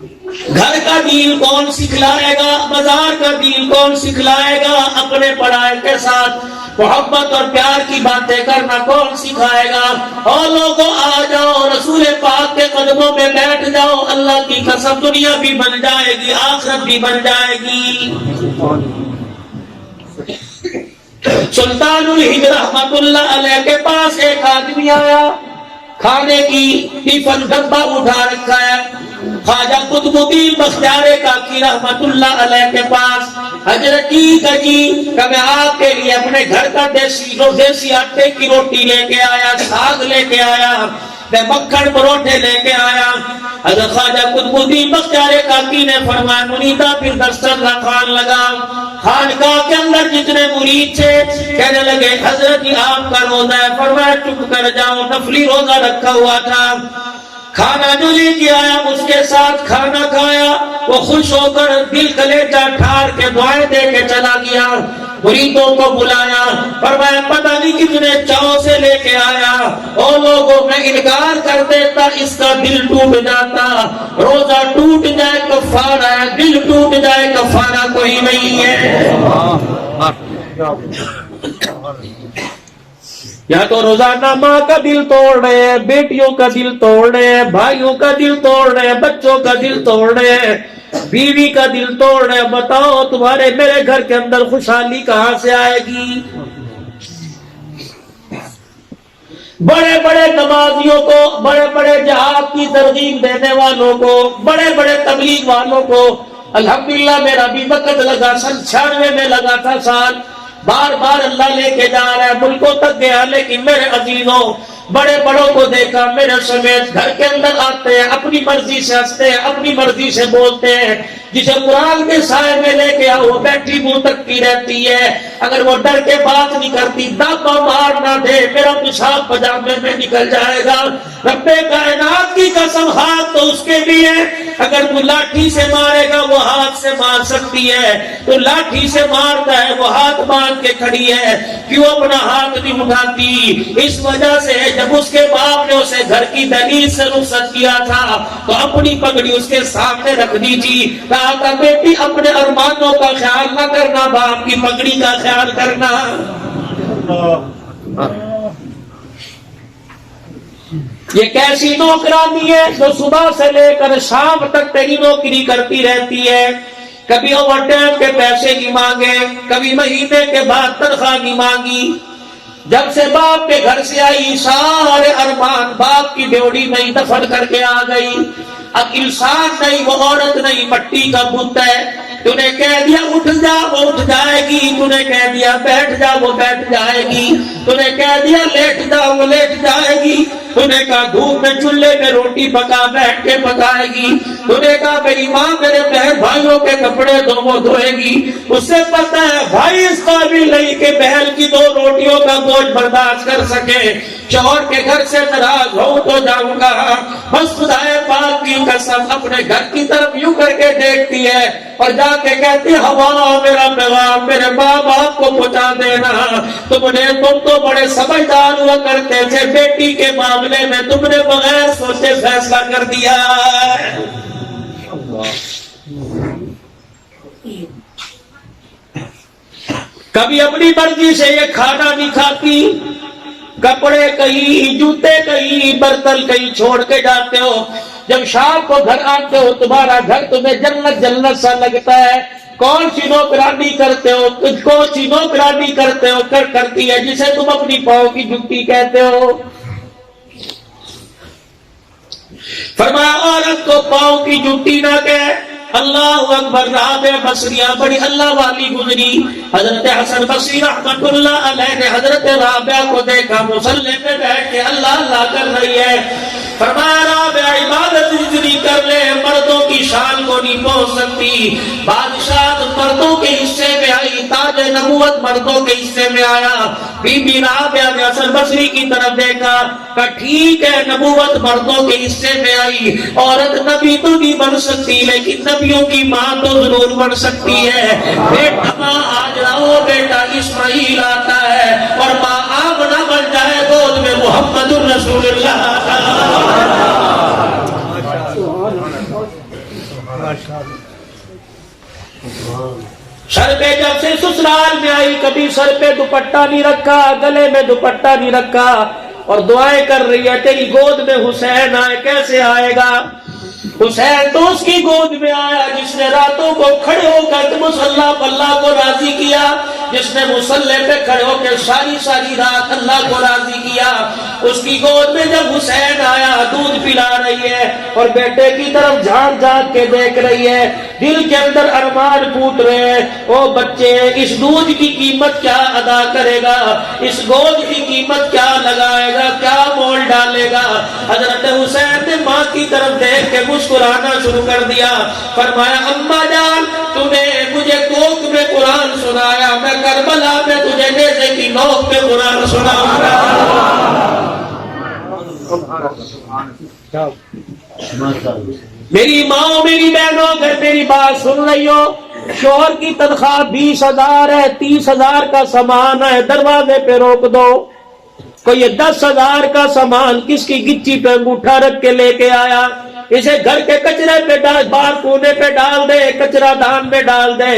گھر کا دین کون سکھلائے گا؟ بازار کا دین کون سکھلائے گا؟ اپنے پڑھائی کے ساتھ محبت اور پیار کی باتیں کرنا کون سکھائے گا؟ اور لوگوں آ جاؤ، رسول پاک کے قدموں میں بیٹھ جاؤ، اللہ کی قسم دنیا بھی بن جائے گی، آخرت بھی بن جائے گی۔ سلطان الہند رحمت اللہ علیہ کے پاس ایک آدمی آیا، کھانے کی ٹفن ڈبہ اٹھا رکھا ہے۔ خواجہ قطب الدین بختیار کاکی رحمت اللہ علیہ کے پاس حضرت جی کہ آپ کے لیے اپنے گھر کا دیسی آٹے کی روٹی لے کے آیا، ساگ لے کے آیا، میں مکھن پروٹھے لے کے آیا۔ حضرت خواجہ قطب الدین بختیار کاکی نے فرمایا مریدہ پھر دسترخوان کھان لگا۔ خانقاہ کے اندر جتنے مرید تھے کہنے لگے حضرت جی آپ کا روزہ ہے، فرمایا چپ کر جاؤ، نفلی روزہ رکھا ہوا تھا۔ کھانا جو لے کے آیا اس کے ساتھ کھانا کھایا، وہ خوش ہو کر دل کلیجہ ٹھار کے دعائیں دے کے چلا گیا۔ مریدوں کو بلایا، فرمایا پتہ نہیں کتنے چاؤ سے لے کے آیا، اور لوگوں میں انکار کر دیتا اس کا دل ٹوٹ جاتا۔ روزہ ٹوٹ جائے کفارہ ہے، دل ٹوٹ جائے کفارہ کوئی نہیں ہے۔ یا تو روزانہ ماں کا دل توڑ رہے ہیں، بیٹیوں کا دل توڑ رہے ہیں، بھائیوں کا دل توڑ رہے ہیں، بچوں کا دل توڑ رہے ہیں، بیوی کا دل توڑ رہے ہیں۔ بتاؤ تمہارے میرے گھر کے اندر خوشحالی کہاں سے آئے گی؟ بڑے بڑے نمازیوں کو، بڑے بڑے جہاد کی ترغیب دینے والوں کو، بڑے بڑے تبلیغ والوں کو الحمدللہ میرا بھی وقت لگا، سن 96 میں لگا تھا سال، بار بار اللہ لے کے جا رہا ہے، ملکوں تک گیا، لیکن میرے عزیزوں بڑے بڑوں کو دیکھا میرے سمیت گھر کے اندر آتے ہیں، اپنی مرضی سے ہنستے ہیں، اپنی مرضی سے بولتے ہیں۔ جسے قرآن کے سائے میں لے کے آؤ وہ بیٹھی منہ تکتی رہتی ہے، اگر وہ ڈر کے بات نہیں کرتی دابا مار نہ دے میرا پیشاب پجامے میں نکل جائے گا۔ رب کائنات کی قسم ہاتھ تو اس کے بھی ہے، اگر تو لاٹھی سے مارے گا وہ ہاتھ سے مار سکتی ہے، تو لاٹھی سے مارتا ہے وہ ہاتھ باندھ کے کھڑی ہے، کیوں اپنا ہاتھ نہیں اٹھاتی؟ اس وجہ سے جب اس کے باپ نے اسے گھر کی دہلیز سے رخصت کیا تھا تو اپنی پگڑی اس کے سامنے رکھ دی تھی، کہا تھا بیٹی اپنے ارمانوں کا خیال نہ کرنا، باپ کی پگڑی کا خیال کرنا۔ یہ کیسی نوکرانی ہے جو صبح سے لے کر شام تک تیری نوکری کرتی رہتی ہے، کبھی اوور ٹائم کے پیسے نہیں مانگے، کبھی مہینے کے بعد تنخواہ نہیں مانگی۔ جب سے باپ کے گھر سے آئی سارے ارمان باپ کی ڈیوڑی میں دفن کر کے آ گئی۔ اب انسان نہیں وہ عورت نہیں، مٹی کا بت ہے۔ تو نے کہہ دیا اٹھ جا وہ اٹھ جائے گی، تو نے کہہ دیا بیٹھ جا وہ بیٹھ جائے گی، تو نے کہہ دیا لیٹ جا وہ لیٹ جائے گی، تو نے کہا دھوپ میں چولہے میں روٹی پکا بیٹھ کے پکائے گی، تو نے کہا میری ماں میرے بہن بھائیوں کے کپڑے دو وہ دھوئے گی۔ اس سے پتہ ہے بھائی اس قابل نہیں کہ بہن کی 2 روٹیوں کا بوجھ برداشت کر سکے، شوہر کے گھر سے ناراض ہوں تو جاؤں گا۔ بس خدائے پاک کی قسم اپنے گھر کی طرف یوں کر کے دیکھتی ہے اور جا کے کہتی ہوا میرا پیغام میرے ماں باپ کو پہنچا دینا، تم تو بڑے سمجھدار ہوا کرتے تھے، بیٹی کے معاملے میں تم نے بغیر سوچے فیصلہ کر دیا۔ کبھی اپنی مرضی سے یہ کھانا نہیں کھاتی، کپڑے کہیں، جوتے کہیں، برتن کہیں چھوڑ کے جاتے ہو، جب شام کو گھر آتے ہو تمہارا گھر تمہیں جنت جنت سا لگتا ہے۔ کون سی نوکرانی کرتے ہو، کون سی نوکرانی کرتے ہو کرتی ہے جسے تم اپنی پاؤں کی جوتی کہتے ہو۔ فرمایا عورت کو پاؤں کی جوتی نہ کہے۔ اللہ اکبر۔ رابعہ بصریہ بڑی اللہ والی گزری، حضرت حسن بصری رحمت اللہ علیہ نے حضرت رابعہ کو دیکھا مصلی پہ بیٹھ کے اللہ اللہ کر رہی ہے، فرمایا رابعہ عبادت اتنی کر لے، مردوں کی شان کو نہیں پہنچ سکتی۔ بادشاہ مردوں کے حصے میں آئی، تاج نبوت مردوں کے حصے میں آیا۔ بی بی رابعہ نے حسن بصری کی طرف دیکھا، کہا ٹھیک ہے نبوت مردوں کے حصے میں آئی، عورت نبی تو نہیں بن سکتی لیکن نبیوں کی ماں تو ضرور بن سکتی ہے۔ بیٹا ماں آج رہو، بیٹا اسماعیل آتا ہے اور ماں آمنہ بن جائے گود میں محمد الرسول اللہ۔ سر پہ جب سے سسرال میں آئی کبھی سر پہ دوپٹہ نہیں رکھا، گلے میں دوپٹہ نہیں رکھا، اور دعائیں کر رہی ہے تیری گود میں حسین آئے، کیسے آئے گا؟ حسین تو اس کی گود میں آیا جس نے راتوں کو کھڑے ہو کر مصلی پر اللہ کو راضی کیا، جس نے مصلی پہ کھڑے ہو کے ساری رات اللہ کو راضی کیا۔ اس کی گود میں جب حسین آیا دودھ پلا رہی ہے اور بیٹے کی طرف جھانک جھانک کے دیکھ رہی ہے، دل کے اندر ارمان پھوٹ رہے ہیں، او بچے اس دودھ کی قیمت کیا ادا کرے گا، اس گود کی قیمت کیا لگائے گا، کیا مول ڈالے گا؟ حضرت حسین نے ماں کی طرف دیکھ کے مسکرانا شروع کر دیا، فرمایا اماں جان تم نے مجھے کوکھ میں قرآن سنایا، میں کربلا میں تجھے نیزے کی نوک میں قرآن سناؤں گا۔ میری ماں میری بہنوں اگر میری بات سن رہی ہو، شوہر کی تنخواہ 20,000 ہے، 30,000 کا سامان ہے، دروازے پہ روک دو۔ کوئی 10,000 کا سامان کس کی گچی پہ انگوٹھا رکھ کے لے کے آیا، اسے گھر کے کچرے پہ ڈال، باہر کونے پہ ڈال دے، کچرا دان میں ڈال دے۔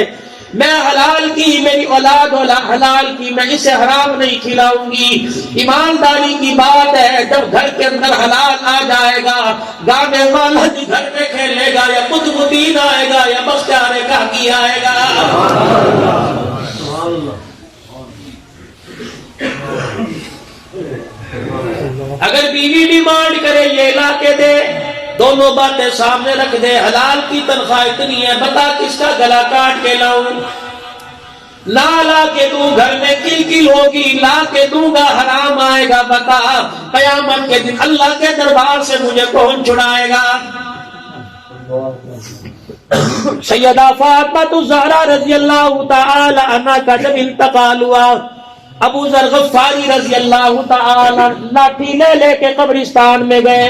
میں حلال کی، میری اولاد حلال کی، میں اسے حرام نہیں کھلاؤں گی۔ ایمانداری کی بات ہے، جب گھر کے اندر حلال آ جائے گا، گانے والا جی گھر میں کھیلے گا، یا قطب الدین آئے گا، یا بختیار کاکی آئے گا۔ اگر بیوی ڈیمانڈ کرے یہ لا کے دے، دونوں باتیں سامنے رکھ دے، حلال کی تنخواہ اتنی ہے، بتا کس کا گلا کاٹ کے لاؤں؟ لا کے دوں، گھر میں کل ہوگی، لا کے دوں گا، حرام آئے گا، بتا قیامت کے دن اللہ کے دربار سے مجھے کون چھڑائے گا؟ سیدہ فاطمہ الزہرا رضی اللہ تعالی عنہا کا جب انتقال ہوا، ابو ذر غفاری رضی اللہ تعالی لاٹھی لے کے قبرستان میں گئے۔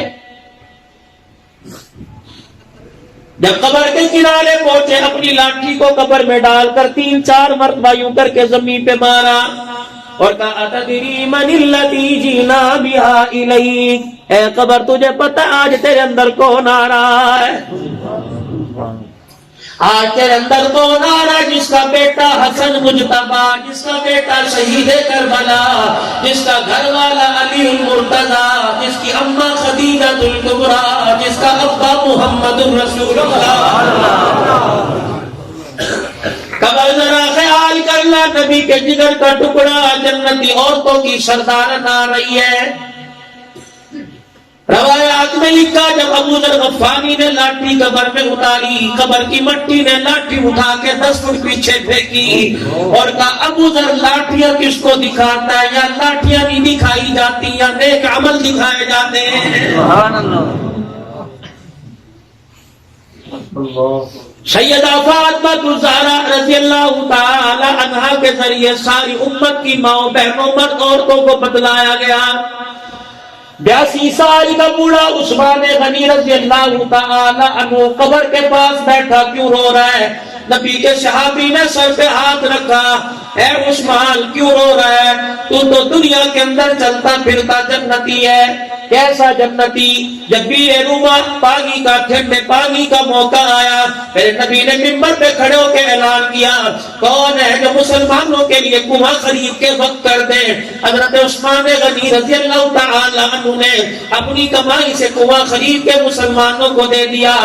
جب قبر کے کنارے پہنچے، اپنی لاٹھی کو قبر میں ڈال کر 3-4 مرتبہ یوں کر کے زمین پہ مارا اور کہا اتدری من الذی جینا بہا الیک، اے قبر تجھے پتہ آج تیرے اندر کون آ رہا ہے؟ آج تیرے اندر کون آ رہا ہے؟ جس کا بیٹا حسن مجتبی، جس کا بیٹا شہید کربلا، جس کا گھر والا علی المرتضی، جس کی اماں خدیجہ الکبریٰ، جس کا ابا محمد رسول اللہ۔ قبر ذرا خیال کرنا، نبی کے جگر کا ٹکڑا، جنتی عورتوں کی سردارن آ رہی ہے۔ روایات میں لکھا جب ابو ذر غفاری نے لاٹھی قبر میں اتاری، قبر کی مٹی نے لاٹھی اٹھا کے 10 فٹ پیچھے پھینکی اور کہا ابو ذر لاٹھیاں کس کو دکھاتا ہے؟ یا لاٹھیاں نہیں دکھائی جاتی، یا نیک عمل دکھائے جاتے ہیں۔ سبحان اللہ۔ سیدہ فاطمہ الزہرا رضی اللہ تعالی عنہا کے ذریعے ساری امت کی ماں بہنوں مرد عورتوں کو بتلایا گیا۔ 82 سال کا بوڑھا عثمان غنی رضی اللہ تعالی عنہ قبر کے پاس بیٹھا کیوں رو رہا ہے؟ نبی کے صحابی نے سر پہ ہاتھ رکھا، اے عثمان کیوں رو رہا ہے؟ تو دنیا کے اندر چلتا پھرتا جنتی ہے۔ کیسا جنتی؟ جب بھی روما پانی کا ٹھنڈے پانی کا موقع آیا، میرے نبی نے منبر پہ کھڑے ہو کے اعلان کیا، کون ہے جو مسلمانوں کے لیے کنواں خرید کے وقت کر دے؟ حضرت عثمان غنی رضی اللہ تعالی عنہ نے اپنی کمائی سے کنواں خرید کے مسلمانوں کو دے دیا۔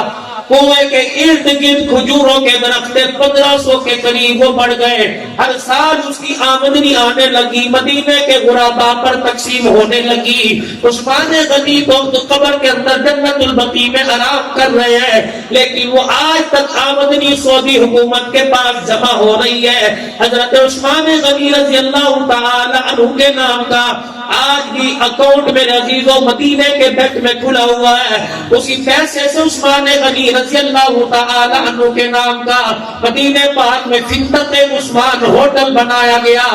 کنویں کے ارد گرد کھجوروں کے درخت 1500 کے قریب وہ بڑھ گئے۔ ہر سال اس کی آمدنی آنے لگی، مدینے کے غرباء پر تقسیم ہونے لگی۔ عثمان غنی تو قبر کے اندر جنت البقیع میں آرام کر رہے ہیں، لیکن وہ آج تک آمدنی سعودی حکومت کے پاس جمع ہو رہی ہے۔ حضرت عثمان غنی رضی اللہ تعالی عنہ کے نام کا آج بھی اکاؤنٹ میرے عزیزوں مدینے کے بینک میں کھلا ہوا ہے۔ اسی پیسے سے عثمان غنی رضی اللہ تعالی عنہ کے نام کا مدینے پاک میں فندق عثمان ہوٹل بنایا گیا۔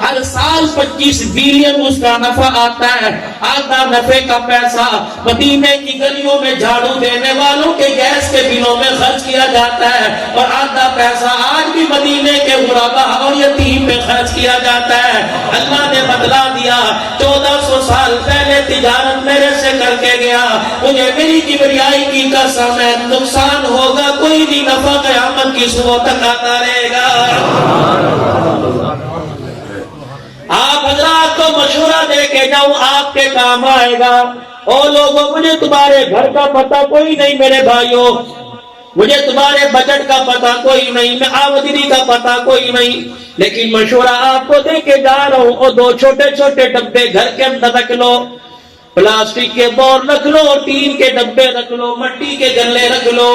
ہر سال 25 بلین اس کا نفع آتا ہے۔ آدھا نفع کا پیسہ مدینے کی گلیوں میں جھاڑو دینے والوں کے گیس کے بلوں میں خرچ کیا جاتا ہے، اور آدھا پیسہ آج بھی مدینے کے غرباء اور یتیم میں خرچ کیا جاتا ہے۔ اللہ نے بدلا دیا۔ 1400 سال پہلے تجارت میرے سے کر کے گیا، مجھے میری کبریائی کی قسم ہے نقصان ہوگا کی صبح تک آتا رہے گا۔ آپ حضرات کو مشورہ دے کے جاؤں، آپ کے کام آئے گا۔ او لوگوں، مجھے تمہارے گھر کا پتہ کوئی نہیں میرے بھائیوں، مجھے تمہارے بجٹ کا پتہ کوئی نہیں، میں آمدنی کا پتہ کوئی نہیں، لیکن مشورہ آپ کو دے کے جا رہا ہوں۔ اور دو چھوٹے چھوٹے ڈبے گھر کے اندر رکھ لو، پلاسٹک کے بور رکھ لو، ٹین کے ڈبے رکھ لو، مٹی کے گلے رکھ لو،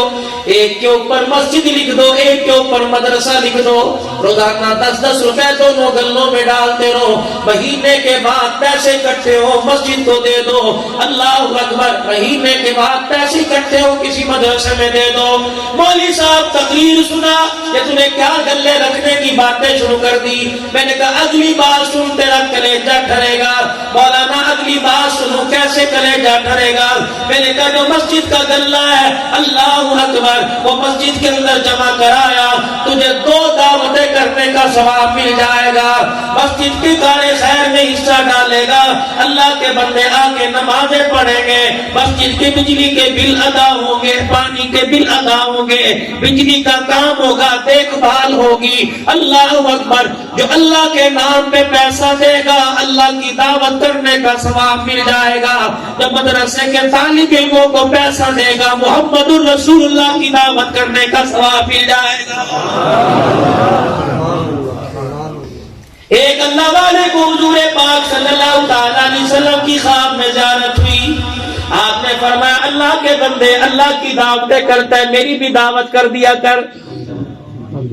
ایک کے اوپر مسجد لکھ دو، ایک کے اوپر مدرسہ لکھ دو، روزانہ 10-10 روپے دونوں گلوں میں ڈالتے رہو، مہینے کے بعد پیسے اکٹھے ہو مسجد کو دے دو، اللہ اکبر، مہینے کے بعد پیسے اکٹھے ہو کسی مدرسے میں دے دو۔ مولوی صاحب تقریر سنا کہ تم نے کیا گلے رکھنے کی باتیں شروع کر دی، میں نے کہا اگلی بار سن تیرا کلیجہ ٹھرے گا۔ مولانا اگلی بار سنو، کیسے کلیجہ ٹھرے گا؟ میں نے کہا جو مسجد کا گلہ ہے، اللہ اکبر، وہ مسجد کے اندر جمع کرایا، تجھے 2 دعوتیں کرنے کا ثواب مل جائے گا، مسجد کے کار خیر میں حصہ ڈالے گا، اللہ کے بندے آ کے نمازیں پڑھیں گے، مسجد کے بجلی کے بل ادا ہوں گے، پانی کے بل ادا ہوں گے، بجلی کا کام ہوگا، دیکھ بھال ہوگی۔ اللہ اکبر، جو اللہ کے نام پہ پیسہ دے گا، اللہ کی دعوت کرنے کا ثواب مل جائے گا۔ جب مدرسے کے طالب علموں کو پیسہ دے گا، محمد الرسول اللہ کی دعوت کرنے کا ثواب مل جائے گا۔ ایک اللہ والے کو حضور پاک صلی اللہ تعالیٰ علیہ وسلم کی خواب میں زیارت ہوئی، آپ نے فرمایا اللہ کے بندے اللہ کی دعوتیں کرتا ہے، میری بھی دعوت کر دیا کر۔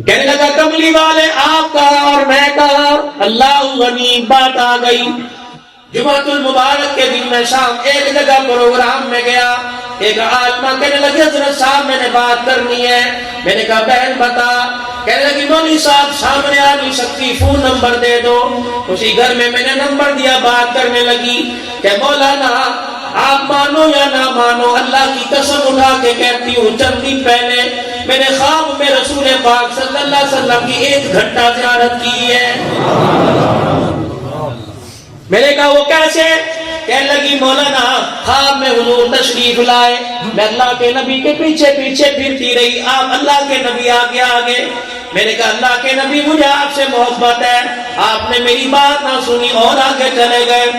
کہنے لگا کملی والے آپ کہا اور میں کہا، اللہ غنی، بات آ گئی۔ جمعۃ المبارک کے دن میں شام ایک جگہ پروگرام میں گیا، ایک عالمہ کہنے لگے حضرت صاحب میں نے بات کرنی ہے۔ میں نے کہا بہن بتا۔ کہنے لگی مولوی صاحب سامنے آ نہیں سکتی، فون نمبر دے دو۔ اسی گھر میں نے نمبر دیا، بات کرنے لگی کہ مولانا آپ مانو یا نہ مانو، اللہ کی قسم اٹھا کے کہتی ہوں، چند دن پہلے میں نے خواب میں رسول پاک صلی اللہ علیہ وسلم کی 1 گھنٹہ زیارت کی ہے۔ میں نے کہا وہ کیسے؟ کہنے لگی مولانا خواب میں حضور تشریف لائے، میں اللہ کے نبی کے پیچھے پیچھے پھرتی رہی، آپ اللہ کے نبی آگے آگے۔ میں نے کہا اللہ کے نبی مجھے آپ سے محبت ہے، آپ نے میری بات نہ سنی اور آگے چلے گئے۔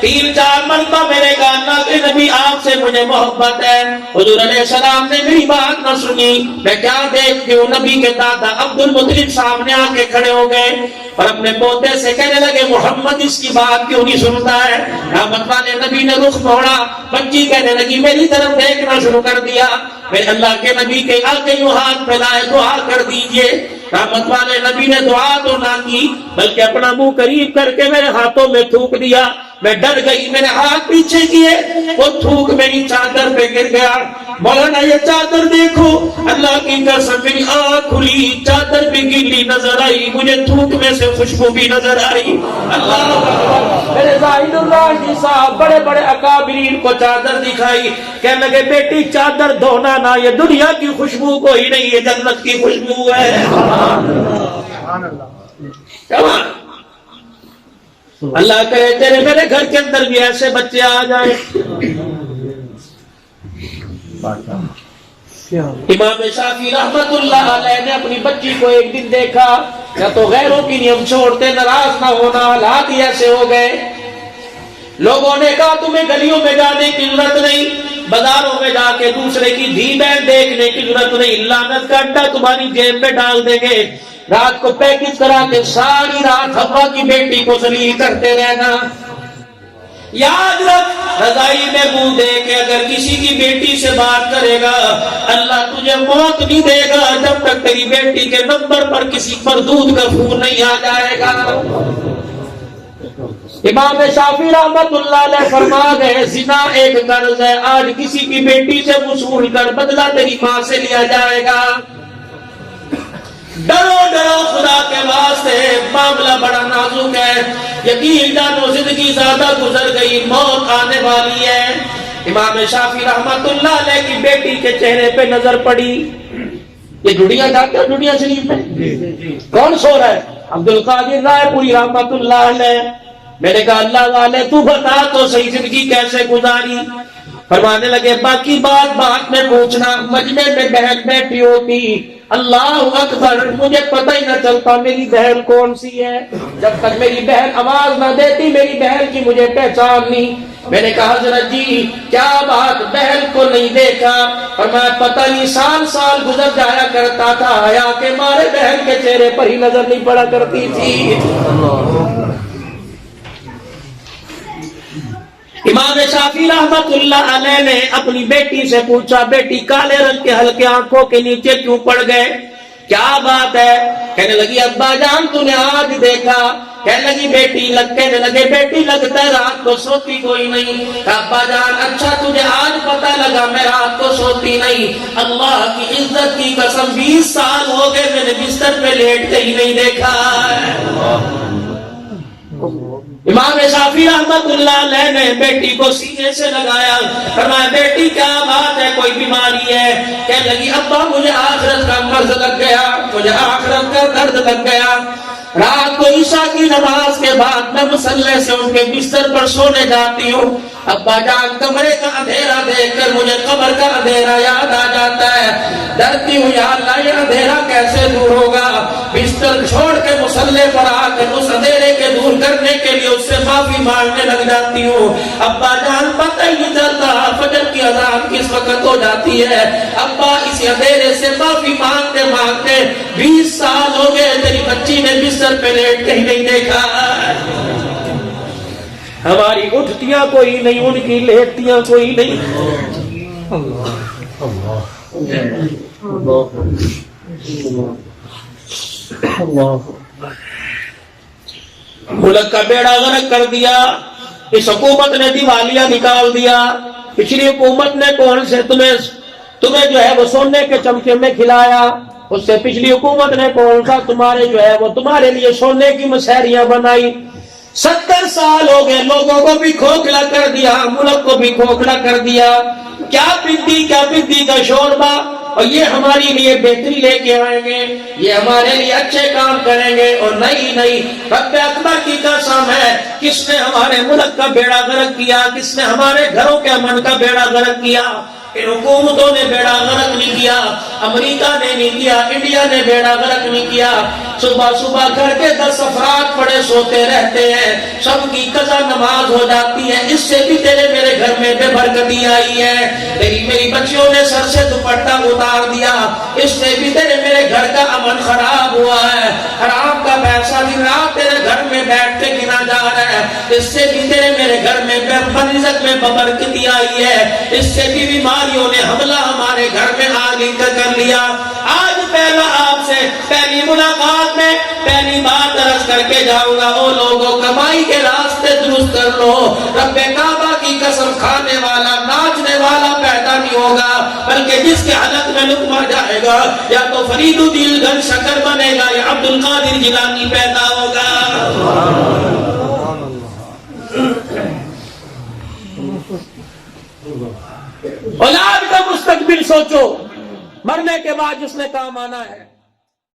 3-4 مرتبہ میں نے کہا اللہ کے نبی آپ سے مجھے محبت ہے، حضور علیہ السلام نے میری بات نہ سنی۔ میں کیا دیکھتی ہوں، نبی کے دادا عبد المطلب سامنے آ کے کھڑے ہو گئے اور اپنے پوتے سے کہنے لگے محمد اس کی بات کیوں نہیں سنتا ہے؟ رحمت والے نبی نے رخ موڑا، بچی کہنے لگی میری طرف دیکھنا شروع کر دیا۔ میں اللہ کے نبی کے آگے یوں ہاتھ پھیلائے، دعا کر دیجئے۔ رحمت والے نبی نے دعا تو نہ کی بلکہ اپنا منہ قریب کر کے میرے ہاتھوں میں تھوک دیا۔ میں ڈر گئی، میں نے ہاتھ پیچھے کیے، وہ تھوک میری چادر پہ گر گیا۔ مولانا یہ چادر دیکھو، اللہ کی قسم میری آنکھ کھلی، چادر بھی گیلی نظر آئی، مجھے تھوک میں سے خوشبو بھی نظر آئی۔ اللہ اکبر، میرے زاہد اللہ جی صاحب بڑے بڑے اکابرین کو چادر دکھائی، کہنے لگے بیٹی چادر دھونا نہ، یہ دنیا کی خوشبو کوئی نہیں، یہ جنت کی خوشبو ہے۔ اللہ کہے تیرے میرے گھر کے اندر بھی ایسے بچے آ جائیں۔ امام شافعی رحمت اللہ علیہ نے اپنی بچی کو ایک دن دیکھا، یا تو غیروں کی نیم چھوڑتے، ناراض نہ ہونا، حالات ہی ایسے ہو گئے۔ لوگوں نے کہا تمہیں گلیوں میں جانے کی ضرورت نہیں، بازاروں میں جا کے دوسرے کی دھی بہن دیکھنے کی ضرورت نہیں، لعنت کا انڈا تمہاری جیب میں ڈال دیں گے، رات کو پیکج کرا کے ساری رات حوا کی بیٹی کو ذلیل کرتے رہنا۔ یاد رکھ، رضائی میں منہ دے کے اگر کسی کی بیٹی سے بات کرے گا، اللہ تجھے موت نہیں دے گا جب تک تیری بیٹی کے نمبر پر کسی پر دودھ کا پھول نہیں آ جائے گا۔ امام شافعی رحمت اللہ علیہ فرما گئے زنا ایک قرض ہے، آج کسی کی بیٹی سے وصول کر بدلہ تیری ماں سے لیا جائے گا۔ ڈرو ڈرو خدا کے واسطے، معاملہ بڑا نازک ہے، یقین جانو زندگی زیادہ گزر گئی، موت آنے والی ہے۔ امام شافعی رحمت اللہ علیہ کی بیٹی کے چہرے پہ نظر پڑی، یہ جڑیاں جاتے ہیں جڑیاں شریف میں، کون سو رہا ہے؟ عبد القادر رائے پوری رحمت اللہ علیہ۔ میں نے کہا اللہ والے تو بتا تو صحیح زندگی کیسے گزاری؟ فرمانے لگے باقی بات میں پوچھنا، مجمع میں بہن بیٹھی ہوتی، اللہ اکبر، مجھے پتہ ہی نہ چلتا میری بہن کون سی ہے، جب تک میری بہن آواز نہ دیتی میری بہن کی مجھے پہچان نہیں۔ میں نے کہا حضرت جی کیا بات بہن کو نہیں دیکھا؟ فرمایا پتہ نہیں سال سال گزر جایا کرتا تھا، حیا کے مارے بہن کے چہرے پر ہی نظر نہیں پڑا کرتی تھی۔ امام شافعی رحمت اللہ علیہ نے اپنی بیٹی سے پوچھا بیٹی کالے رنگ کے ہلکے آنکھوں کے نیچے کیوں پڑ گئے، کیا بات ہے؟ کہنے لگی ابا جان تو نے آج دیکھا، کہنے لگی کہنے لگے بیٹی لگتا ہے رات کو سوتی کوئی نہیں۔ ابا جان اچھا تجھے آج پتہ لگا میں رات کو سوتی نہیں، اللہ کی عزت کی قسم 20 سال ہو گئے میں نے بستر پہ لیٹ کے ہی نہیں دیکھا۔ امام شافعی رحمت اللہ علیہ نے بیٹی کو سینے سے لگایا، فرمایا بیٹی کیا بات ہے، کوئی بیماری ہے؟ کہنے لگی ابا مجھے آخرت کا مرض لگ گیا، مجھے آخرت کا درد لگ گیا۔ رات کو عشاء کی نماز کے بعد میں مصلی سے ان کے بستر پر سونے جاتی ہوں، ابا جان کمرے کا اندھیرا دیکھ کر مجھے قبر کا اندھیرا یاد آ جاتا ہے، ڈرتی ہوں یا اللہ یہ اندھیرا کیسے دور ہوگا، بستر چھوڑ کے مصلی پر آ کر اس اندھیرے کے دور کرنے کے لیے اس سے معافی مانگنے لگ جاتی ہوں۔ ابا جان پتہ ہی نہیں چلتا فجر کی اذان کس وقت ہو جاتی ہے، ابا اس اندھیرے سے معافی مانگتے مانگتے 20 سال ہو گئے تیری بچی نے بستر پہ لیٹ کے ہی نہیں دیکھا۔ ہماری اٹھتیاں کوئی نہیں، ان کی لیٹتیاں کوئی نہیں۔ ملک کا بیڑا غرق کر دیا، اس حکومت نے دیوالیہ نکال دیا۔ پچھلی حکومت نے کون سے تمہیں جو ہے وہ سونے کے چمچے میں کھلایا، اس سے پچھلی حکومت نے کون سا تمہارے جو ہے وہ تمہارے لیے سونے کی مسحریاں بنائی۔ 70 سال ہو گئے، لوگوں کو بھی کھوکھلا کر دیا، ملک کو بھی کھوکھلا کر دیا۔ کیا پندی کا شوربہ، اور یہ ہمارے لیے بہتری لے کے آئیں گے، یہ ہمارے لیے اچھے کام کریں گے، اور نہیں رب اکبر کی قسم ہے کس نے ہمارے ملک کا بیڑا غرق کیا، کس نے ہمارے گھروں کے امن کا بیڑا غرق کیا؟ ان حکومتوں نے بیڑا غرق نہیں کیا، امریکہ نے نہیں کیا، انڈیا نے بیڑا غرق نہیں کیا۔ صبح صبح گھر کے 10 افراد پڑے سوتے رہتے ہیں، سب کی قضا نماز ہو جاتی ہے، اس سے بھی تیرے میرے گھر میں بے برکتی آئی ہے۔ تیری میری بچیوں نے سر سے دوپٹہ اتار دیا، اس سے بھی تیرے میرے گھر کا امن خراب ہوا ہے۔ حرام کا پیسہ دن رات تیرے گھر میں بیٹھ کے گنا جا رہا ہے، اس سے بھی تیرے میرے گھر میں رزق میں برکتی آئی ہے، اس سے بھی بیماریوں نے حملہ ہمارے گھر میں آگے کر لیا۔ آج پہلا آپ سے پہلی ملاقات میں پہلی بات عرض کر کے جاؤں گا، او لوگوں کمائی کے راستے درست کر لو۔ رب کعبہ کی قسم کھانے والا ناچنے والا پیدا نہیں ہوگا، بلکہ جس کے حلق میں لقمہ جائے گا یا تو فرید الدین گن شکر بنے گا یا عبد القادر جیلانی پیدا ہوگا۔ اولاد کا مستقبل سوچو، مرنے کے بعد جس نے کام آنا ہے۔